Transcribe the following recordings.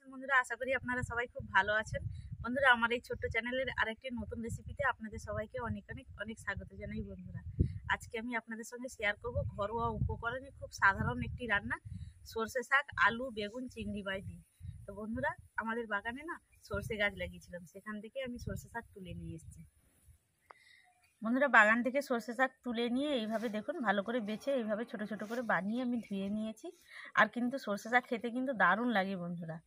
আছেন বন্ধুরা? আশা করি আপনারা সবাই খুব ভালো আছেন। বন্ধুরা, আমার এই ছোট্ট চ্যানেলের আরেকটি নতুন রেসিপিতে আপনাদের সবাইকে অনেক অনেক অনেক স্বাগত জানাই। বন্ধুরা, আজকে আমি আপনাদের সঙ্গে শেয়ার করব ঘরোয়া উপকরণে খুব সাধারণ একটি রান্না, সর্ষে শাক, আলু, বেগুন, চিংড়ি মাছ দিয়ে। তো বন্ধুরা, আমাদের বাগানে না সর্ষে গাছ লাগিয়েছিলাম, সেখান থেকে আমি সর্ষে শাক তুলে নিয়ে এসেছি। বন্ধুরা, বাগান থেকে সর্ষে শাক তুলে নিয়ে এইভাবে দেখুন ভালো করে বেছে এইভাবে ছোট ছোট করে বানিয়ে আমি ধুয়ে নিয়েছি। আর কিন্তু সর্ষে শাক খেতে কিন্তু দারুণ লাগে বন্ধুরা।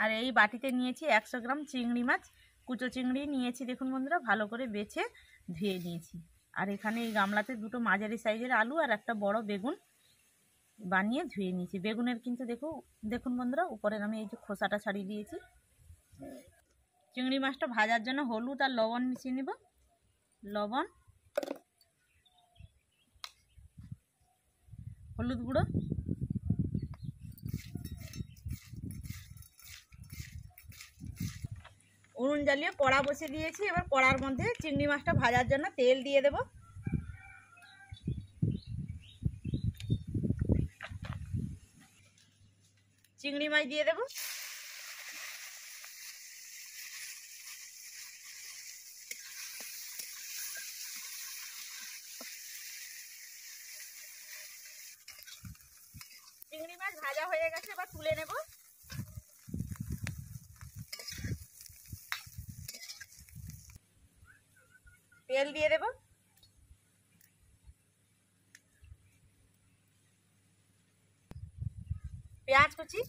আর এই বাটিতে নিয়েছি 100 গ্রাম চিংড়ি মাছ, কুচো চিংড়ি নিয়েছি দেখুন বন্ধুরা, ভালো করে বেছে ধুয়ে নিয়েছি। আর এখানে এই গামলাতে দুটো মাঝারি সাইজের আলু আর একটা বড় বেগুন বানিয়ে ধুয়ে নিয়েছি। বেগুনের কিন্তু দেখুন বন্ধুরা, উপরের আমি এই যে খোসাটা ছাড়িয়ে দিয়েছি। চিংড়ি মাছটা ভাজার জন্য হলুদ আর লবণ মিশিয়ে নেব। লবণ, হলুদ গুঁড়ো, উনুন জ্বালিয়ে কড়া বসিয়ে দিয়েছি। এবার কড়ার মধ্যে চিংড়ি মাছটা ভাজার জন্য তেল দিয়ে দেব। চিংড়ি মাছ দিয়ে দেব। চিংড়ি মাছ ভাজা হয়ে গেছে, এবার তুলে নেব। তেল দিয়ে দেব। পেঁয়াজ কুচি,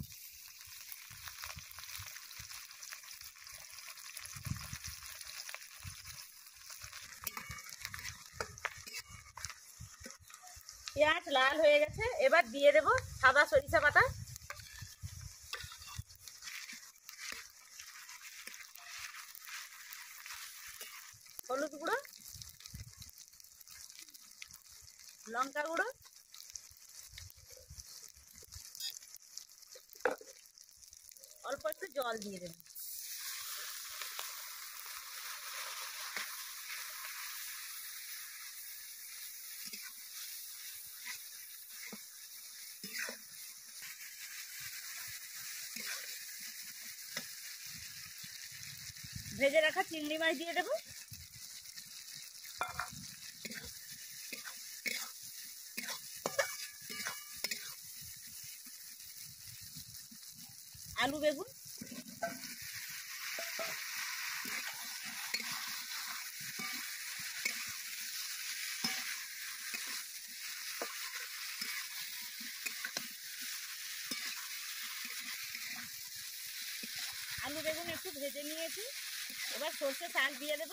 পেঁয়াজ লাল হয়ে গেছে, এবার দিয়ে দেব সাদা সরিষা বাটা, হলুদ গুঁড়ো, লঙ্কা গুঁড়ো, অল্প একটু জল দিয়ে দেব। ভেজে রাখা চিংড়ি মাছ দিয়ে দেব। আলু, বেগুন, আলু বেগুন একটু ভেজে নিয়েছি। এবার সর্ষে শাক দিয়ে দেব।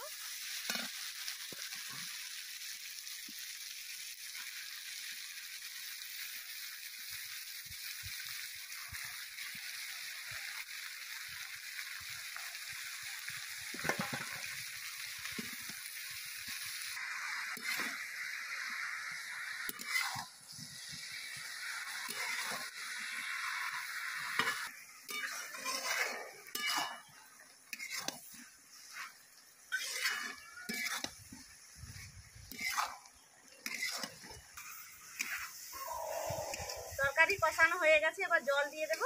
তরকারি কষানো হয়ে গেছে, এবার জল দিয়ে দেব।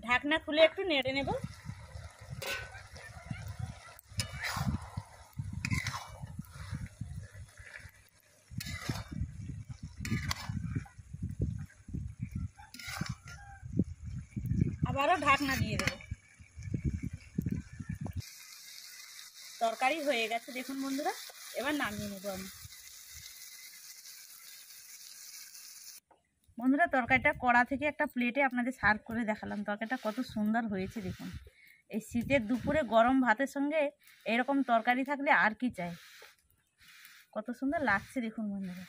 ঢাকনা খুলে একটু নেড়ে নেব। আবারও ঢাকনা দিয়ে দেব। তরকারি হয়ে গেছে দেখুন বন্ধুরা, এবার নামিয়ে নেব আমি। বন্ধুরা, তরকারিটা কড়া থেকে একটা প্লেটে আপনাদের সার্ভ করে দেখালাম। তরকারিটা কত সুন্দর হয়েছে দেখুন। এই শীতের দুপুরে গরম ভাতের সঙ্গে এরকম তরকারি থাকলে আর কি চাই। কত সুন্দর লাগছে দেখুন বন্ধুরা।